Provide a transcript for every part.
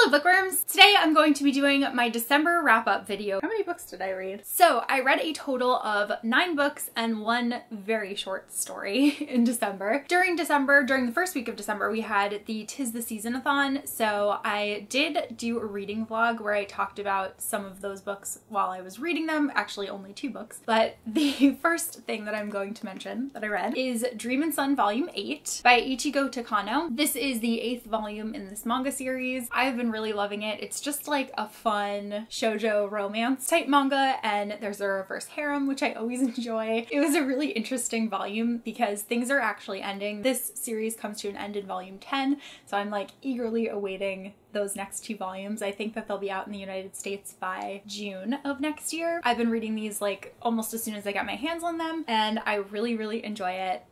Hello bookworms! Today I'm going to be doing my December wrap-up video. How many books did I read? So I read a total of 9 books and 1 very short story in December. During the first week of December, we had the 'Tis the Season-a-thon, so I did do a reading vlog where I talked about some of those books while I was reading them. Actually only 2 books. But the first thing that I'm going to mention that I read is Dream and Sun Volume 8 by Ichigo Takano. This is the 8th volume in this manga series. I've been really loving it. It's just like a fun shoujo romance type manga, and there's a reverse harem, which I always enjoy. It was a really interesting volume because things are actually ending. This series comes to an end in volume 10, so I'm like eagerly awaiting those next 2 volumes. I think that they'll be out in the United States by June of next year. I've been reading these like almost as soon as I got my hands on them, and I really enjoy it.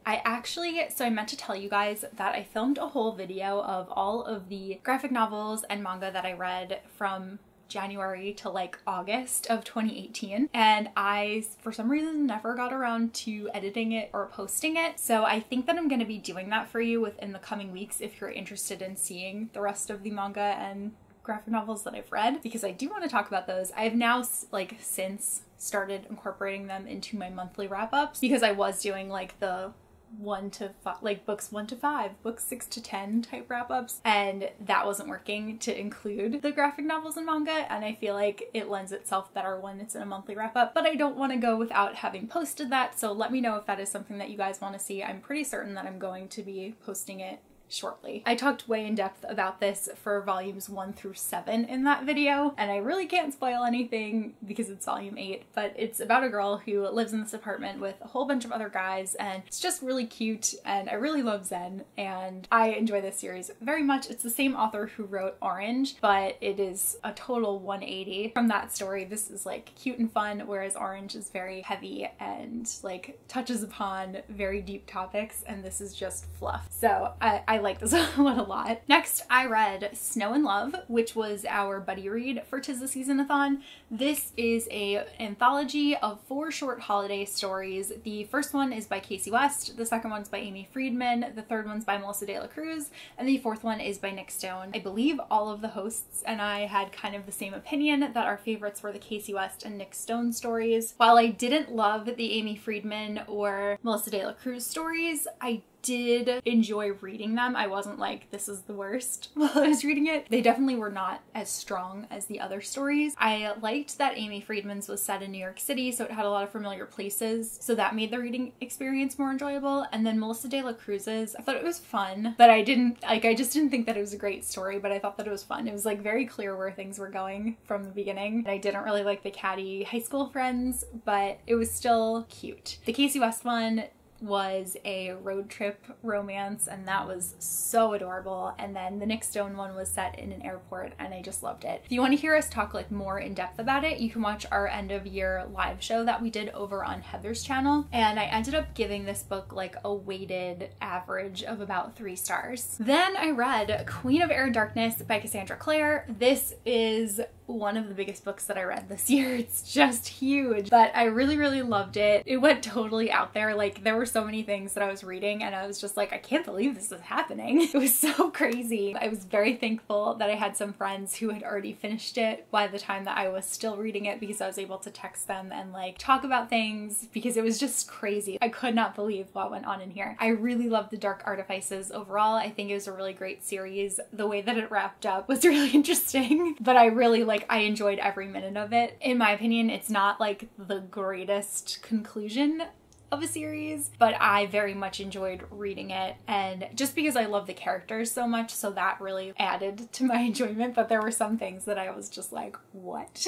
So I meant to tell you guys that I filmed a whole video of all of the graphic novels and manga that I read from January to like August of 2018, and I for some reason never got around to editing it or posting it, so I think that I'm going to be doing that for you within the coming weeks if you're interested in seeing the rest of the manga and graphic novels that I've read, because I do want to talk about those. I've now since started incorporating them into my monthly wrap-ups because I was doing like the 1 to 5, like books 1 to 5, books 6 to 10 type wrap-ups, and that wasn't working to include the graphic novels and manga, and I feel like it lends itself better when it's in a monthly wrap-up, but I don't want to go without having posted that, so let me know if that is something that you guys want to see. I'm pretty certain that I'm going to be posting it shortly. I talked way in depth about this for volumes 1 through 7 in that video, and I really can't spoil anything because it's volume 8, but it's about a girl who lives in this apartment with a whole bunch of other guys, and it's just really cute, and I really love Zen, and I enjoy this series very much. It's the same author who wrote Orange, but it is a total 180 from that story. This is like cute and fun, whereas Orange is very heavy and like touches upon very deep topics, and this is just fluff. So I like this one a lot. Next, I read Snow and Love, which was our buddy read for 'Tis the Season-a-thon. This is an anthology of 4 short holiday stories. The first one is by Casey West, the second one's by Amy Friedman, the third one's by Melissa De La Cruz, and the 4th one is by Nick Stone. I believe all of the hosts and I had kind of the same opinion that our favorites were the Casey West and Nick Stone stories. While I didn't love the Amy Friedman or Melissa De La Cruz stories, I did enjoy reading them. I wasn't like, this is the worst while I was reading it. They definitely were not as strong as the other stories. I liked that Amy Friedman's was set in New York City, so it had a lot of familiar places, so that made the reading experience more enjoyable. And then Melissa De La Cruz's, I thought it was fun, but I just didn't think that it was a great story, but I thought that it was fun. It was like very clear where things were going from the beginning. And I didn't really like the catty high school friends, but it was still cute. The Casey West one was a road trip romance, and that was so adorable. And then the Nick Stone one was set in an airport, and I just loved it. If you want to hear us talk like more in depth about it, you can watch our end of year live show that we did over on Heather's channel, and I ended up giving this book like a weighted average of about 3 stars. Then I read Queen of Air and Darkness by Cassandra Clare. This is one of the biggest books that I read this year. It's just huge, but I really loved it. It went totally out there. Like, there were so many things that I was reading and I was just like, I can't believe this is happening. It was so crazy. I was very thankful that I had some friends who had already finished it by the time that I was still reading it, because I was able to text them and like talk about things, because it was just crazy. I could not believe what went on in here. I really loved the Dark Artifices overall. I think it was a really great series. The way that it wrapped up was really interesting, but I enjoyed every minute of it. In my opinion, it's not like the greatest conclusion of a series, but I very much enjoyed reading it, and just because I love the characters so much, so that really added to my enjoyment. But there were some things that I was just like, what?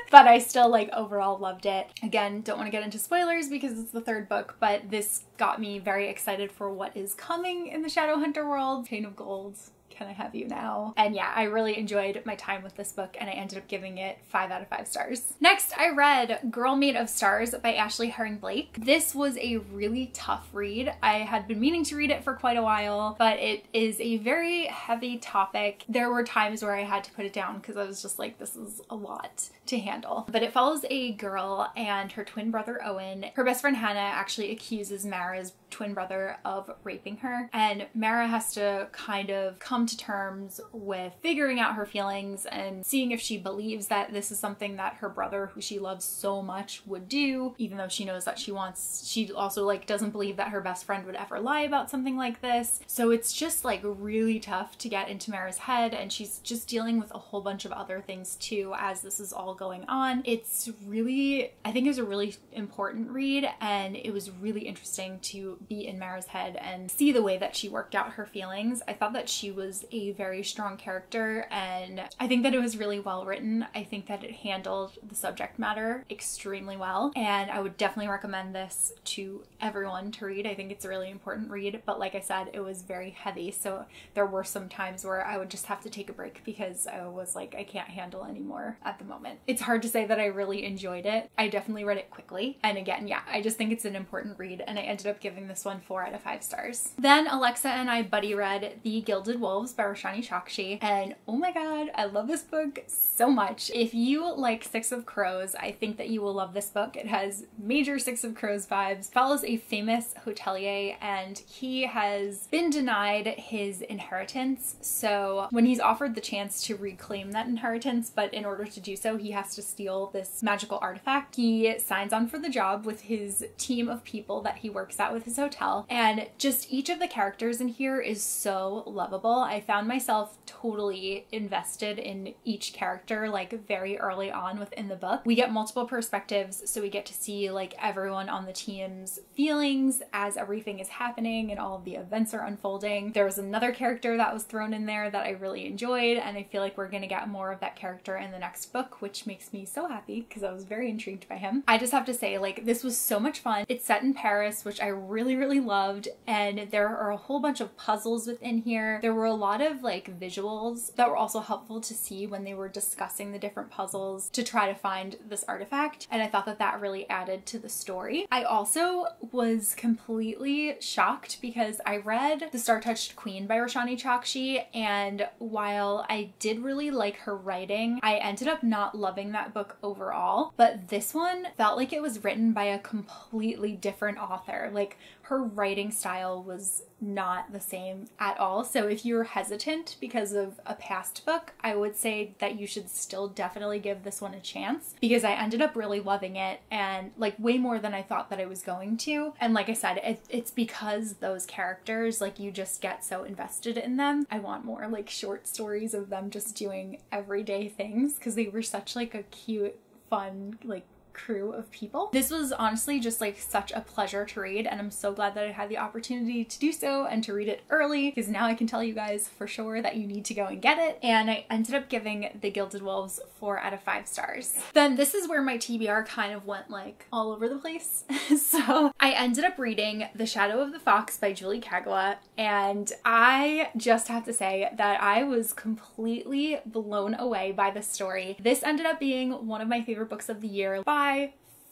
But I still like overall loved it. Again, don't want to get into spoilers because it's the 3rd book, but this got me very excited for what is coming in the Shadowhunter world. Chain of Gold, Can I Have You Now? And yeah, I really enjoyed my time with this book, and I ended up giving it 5 out of 5 stars. Next, I read Girl Made of Stars by Ashley Herring Blake. This was a really tough read. I had been meaning to read it for quite a while, but it is a very heavy topic. There were times where I had to put it down because I was just like, this is a lot to handle. But it follows a girl and her twin brother Owen. Her best friend Hannah actually accuses Mara's twin brother of raping her, and Mara has to kind of come to terms with figuring out her feelings and seeing if she believes that this is something that her brother, who she loves so much, would do, even though she knows that she also like doesn't believe that her best friend would ever lie about something like this. So it's just like really tough to get into Mara's head, and she's just dealing with a whole bunch of other things too as this is all going on. It's really, I think it's a really important read, and it was really interesting to be in Mara's head and see the way that she worked out her feelings. I thought that she was a very strong character, and I think that it was really well written. I think that it handled the subject matter extremely well, and I would definitely recommend this to everyone to read. I think it's a really important read, but like I said, it was very heavy, so there were some times where I would just have to take a break because I was like, I can't handle anymore at the moment. It's hard to say that I really enjoyed it. I definitely read it quickly, and again, yeah, I just think it's an important read, and I ended up giving this one 4 out of 5 stars. Then Alexa and I buddy read The Gilded Wolves by Roshani Chokshi, and oh my god, I love this book so much. If you like Six of Crows, I think that you will love this book. It has major Six of Crows vibes, follows a famous hotelier, and he has been denied his inheritance. So when he's offered the chance to reclaim that inheritance, but in order to do so, he has to steal this magical artifact, he signs on for the job with his team of people that he works at with his hotel. And just each of the characters in here is so lovable. I found myself totally invested in each character like very early on within the book. We get multiple perspectives, so we get to see like everyone on the team's feelings as everything is happening and all of the events are unfolding. There was another character that was thrown in there that I really enjoyed, and I feel like we're gonna get more of that character in the next book, which makes me so happy because I was very intrigued by him. I just have to say, like, this was so much fun. It's set in Paris, which I really loved, and there are a whole bunch of puzzles within here. There were a lot of like visuals that were also helpful to see when they were discussing the different puzzles to try to find this artifact, and I thought that that really added to the story. I also was completely shocked because I read The Star-Touched Queen by Roshani Chokshi, and while I did really like her writing, I ended up not loving that book overall, but this one felt like it was written by a completely different author. Like, her writing style was not the same at all. So if you're hesitant because of a past book, I would say that you should still definitely give this one a chance, because I ended up really loving it, and like way more than I thought that I was going to. And like I said, it's because those characters, like, you just get so invested in them. I want more like short stories of them just doing everyday things, because they were such like a cute, fun, like crew of people. This was honestly just like such a pleasure to read, and I'm so glad that I had the opportunity to do so and to read it early, because now I can tell you guys for sure that you need to go and get it. And I ended up giving The Gilded Wolves 4 out of 5 stars. Then this is where my TBR kind of went like all over the place. So I ended up reading The Shadow of the Fox by Julie Kagawa, and I just have to say that I was completely blown away by the story. This ended up being one of my favorite books of the year by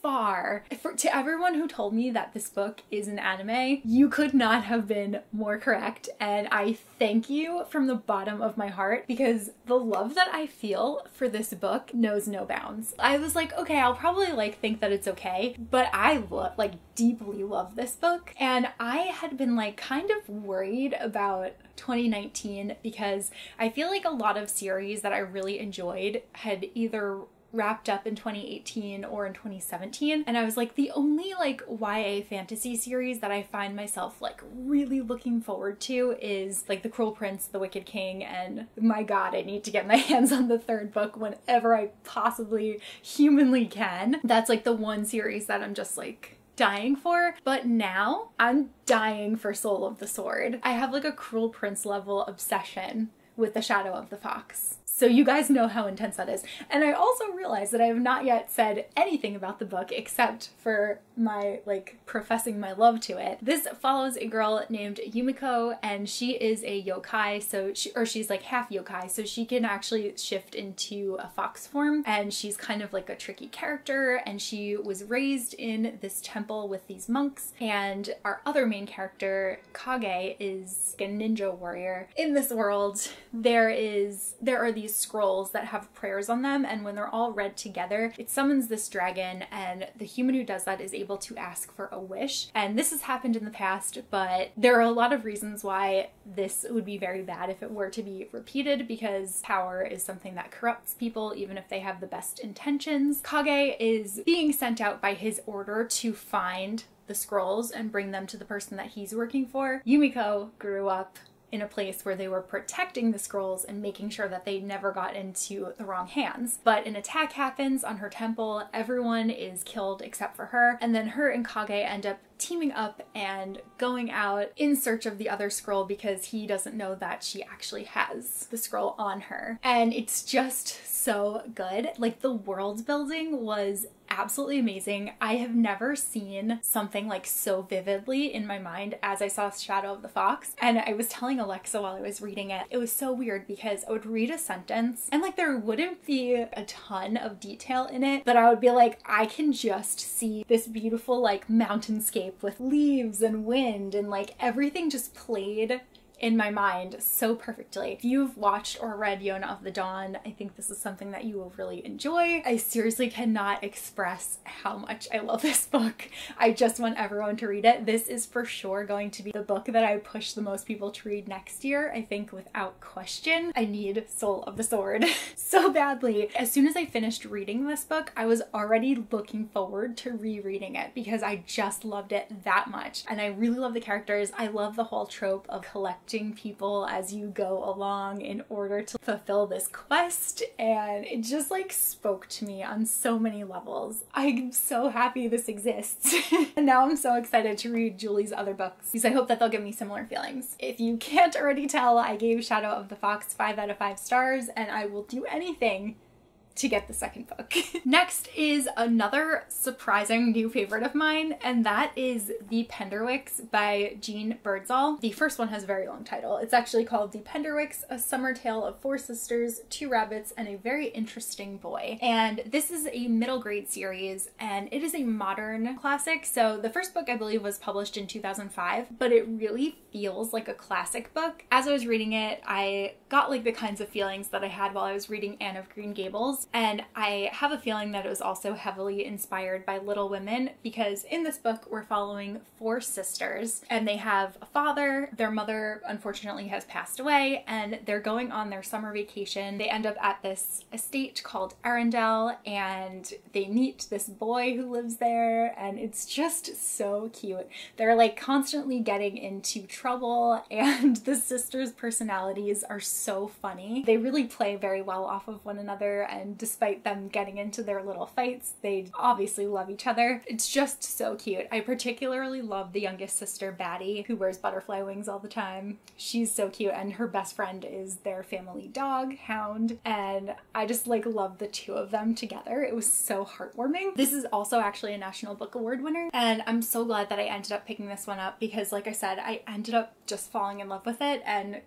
far. To everyone who told me that this book is an anime, you could not have been more correct, and I thank you from the bottom of my heart, because the love that I feel for this book knows no bounds. I was like, okay, I'll probably like think that it's okay, but I like deeply love this book. And I had been like kind of worried about 2019 because I feel like a lot of series that I really enjoyed had either wrapped up in 2018 or in 2017, and I was like, the only like YA fantasy series that I find myself like really looking forward to is like The Cruel Prince, The Wicked King, and my god, I need to get my hands on the 3rd book whenever I possibly humanly can. That's like the one series that I'm just like dying for. But now I'm dying for Soul of the Sword. I have like a Cruel Prince level obsession with The Shadow of the Fox. So you guys know how intense that is. And I also realized that I have not yet said anything about the book except for my like professing my love to it. This follows a girl named Yumiko, and she is a yokai, so she's like half yokai, so she can actually shift into a fox form, and she's kind of like a tricky character, and she was raised in this temple with these monks. And our other main character, Kage, is a ninja warrior in this world there are these scrolls that have prayers on them, and when they're all read together, it summons this dragon, and the human who does that is able to ask for a wish. And this has happened in the past, but there are a lot of reasons why this would be very bad if it were to be repeated, because power is something that corrupts people even if they have the best intentions. Kage is being sent out by his order to find the scrolls and bring them to the person that he's working for. Yumiko grew up in a place where they were protecting the scrolls and making sure that they never got into the wrong hands. But an attack happens on her temple, everyone is killed except for her, and then her and Kage end up teaming up and going out in search of the other scroll because he doesn't know that she actually has the scroll on her. And it's just so good. Like, the world building was absolutely amazing. I have never seen something like so vividly in my mind as I saw Shadow of the Fox. And I was telling Alexa while I was reading it, it was so weird because I would read a sentence and like there wouldn't be a ton of detail in it, but I would be like, I can just see this beautiful like mountainscape with leaves and wind, and like everything just played in my mind so perfectly. If you've watched or read Yona of the Dawn, I think this is something that you will really enjoy. I seriously cannot express how much I love this book. I just want everyone to read it. This is for sure going to be the book that I push the most people to read next year, I think, without question. I need Soul of the Sword so badly. As soon as I finished reading this book, I was already looking forward to rereading it because I just loved it that much. And I really love the characters. I love the whole trope of collecting people as you go along in order to fulfill this quest, and it just like spoke to me on so many levels. I'm so happy this exists. And now I'm so excited to read Julie's other books because I hope that they'll give me similar feelings. If you can't already tell, I gave Shadow of the Fox 5 out of 5 stars, and I will do anything to get the second book. Next is another surprising new favorite of mine, and that is The Penderwicks by Jean Birdsall. The first one has a very long title. It's actually called The Penderwicks, A Summer Tale of 4 Sisters, 2 Rabbits, and a Very Interesting Boy. And this is a middle grade series, and it is a modern classic. So the first book I believe was published in 2005, but it really feels like a classic book. As I was reading it, I got like the kinds of feelings that I had while I was reading Anne of Green Gables. And I have a feeling that it was also heavily inspired by Little Women, because in this book we're following 4 sisters and they have a father. Their mother unfortunately has passed away and they're going on their summer vacation. They end up at this estate called Arundel and they meet this boy who lives there, and it's just so cute. They're like constantly getting into trouble and the sisters' personalities are so funny. They really play very well off of one another, and despite them getting into their little fights, they obviously love each other. It's just so cute. I particularly love the youngest sister, Batty, who wears butterfly wings all the time. She's so cute, and her best friend is their family dog, Hound, and I just like love the two of them together. It was so heartwarming. This is also actually a National Book Award winner, and I'm so glad that I ended up picking this one up because, like I said, I ended up just falling in love with it, and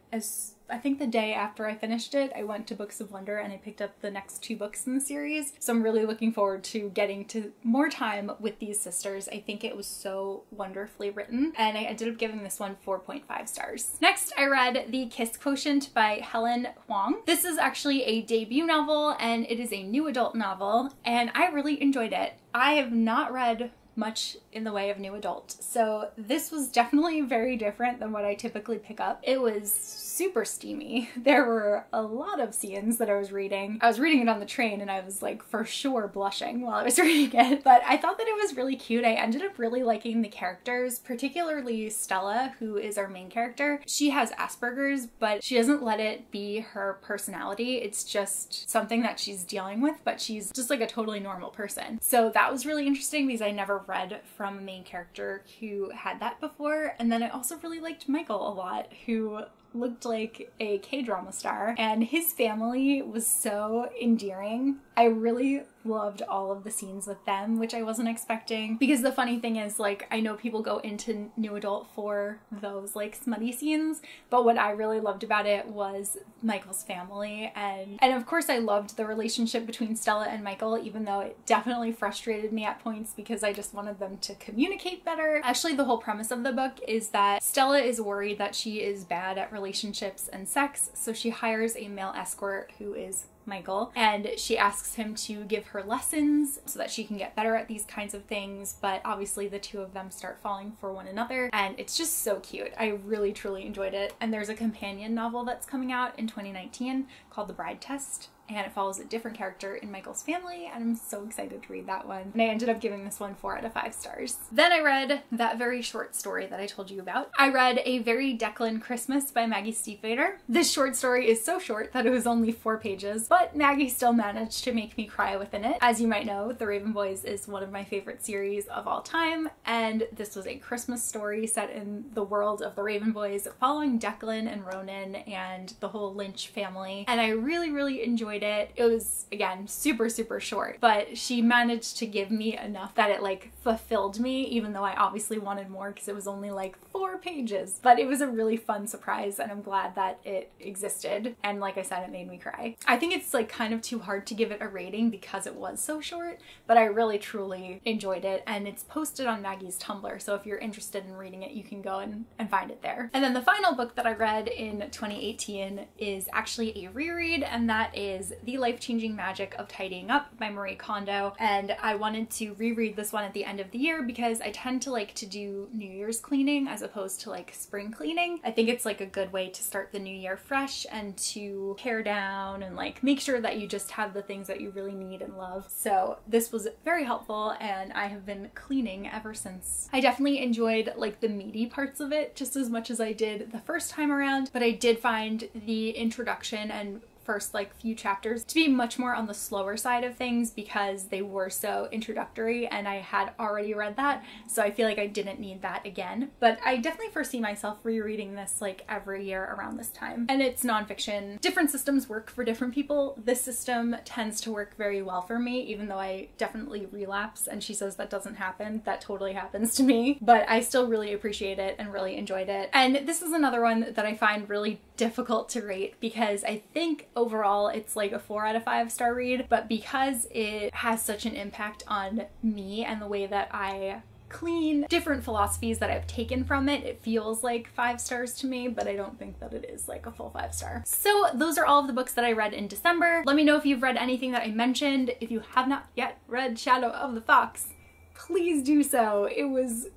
I think the day after I finished it, I went to Books of Wonder and I picked up the next 2 books in the series. So I'm really looking forward to getting to more time with these sisters. I think it was so wonderfully written, and I ended up giving this one 4.5 stars. Next, I read The Kiss Quotient by Helen Huang. This is actually a debut novel, and it is a new adult novel, and I really enjoyed it. I have not read much in the way of new adult, so this was definitely very different than what I typically pick up. It was super steamy. There were a lot of scenes that I was reading. I was reading it on the train and I was like for sure blushing while I was reading it, but I thought that it was really cute. I ended up really liking the characters, particularly Stella, who is our main character. She has Asperger's, but she doesn't let it be her personality. It's just something that she's dealing with, but she's just like a totally normal person. So that was really interesting because I never read from a main character who had that before. And then I also really liked Michael a lot, who looked like a K-drama star, and his family was so endearing. I really loved all of the scenes with them, which I wasn't expecting, because the funny thing is, like, I know people go into new adult for those like smutty scenes, but what I really loved about it was Michael's family, and of course I loved the relationship between Stella and Michael, even though it definitely frustrated me at points because I just wanted them to communicate better. Actually, the whole premise of the book is that Stella is worried that she is bad at relationships and sex, so she hires a male escort who is Michael, and she asks him to give her lessons so that she can get better at these kinds of things, but obviously the two of them start falling for one another, and it's just so cute. I really truly enjoyed it. And there's a companion novel that's coming out in 2019 called The Bride Test, and it follows a different character in Michael's family, and I'm so excited to read that one. And I ended up giving this one 4 out of 5 stars. Then I read that very short story that I told you about. I read A Very Declan Christmas by Maggie Stiefvater. This short story is so short that it was only 4 pages, but Maggie still managed to make me cry within it. As you might know, The Raven Boys is one of my favorite series of all time, and this was a Christmas story set in the world of the Raven Boys, following Declan and Ronan and the whole Lynch family, and I really, really enjoyed it. It was, again, super, super short, but she managed to give me enough that it like fulfilled me, even though I obviously wanted more because it was only like 4 pages. But it was a really fun surprise, and I'm glad that it existed. And like I said, it made me cry. I think it's like kind of too hard to give it a rating because it was so short, but I really truly enjoyed it, and it's posted on Maggie's Tumblr, so if you're interested in reading it, you can go and find it there. And then the final book that I read in 2018 is actually a reread, and that is The Life-Changing Magic of Tidying Up by Marie Kondo. And I wanted to reread this one at the end of the year because I tend to like to do New Year's cleaning as opposed to like spring cleaning. I think it's like a good way to start the new year fresh and to tear down and like make sure that you just have the things that you really need and love. So this was very helpful, and I have been cleaning ever since. I definitely enjoyed like the meaty parts of it just as much as I did the first time around, but I did find the introduction and first like few chapters to be much more on the slower side of things because they were so introductory, and I had already read that, so I feel like I didn't need that again. But I definitely foresee myself rereading this like every year around this time. And it's nonfiction. Different systems work for different people. This system tends to work very well for me, even though I definitely relapse, and she says that doesn't happen. That totally happens to me, but I still really appreciate it and really enjoyed it. And this is another one that I find really difficult to rate because I think overall it's like a 4 out of 5 star read, but because it has such an impact on me and the way that I clean, different philosophies that I've taken from it, it feels like 5 stars to me, but I don't think that it is like a full 5 star. So those are all of the books that I read in December. Let me know if you've read anything that I mentioned. If you have not yet read Shadow of the Fox, please do so. It was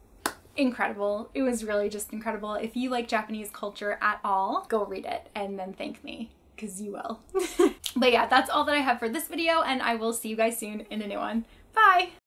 incredible. It was really just incredible. If you like Japanese culture at all, go read it and then thank me, because you will. But yeah, that's all that I have for this video, and I will see you guys soon in a new one. Bye!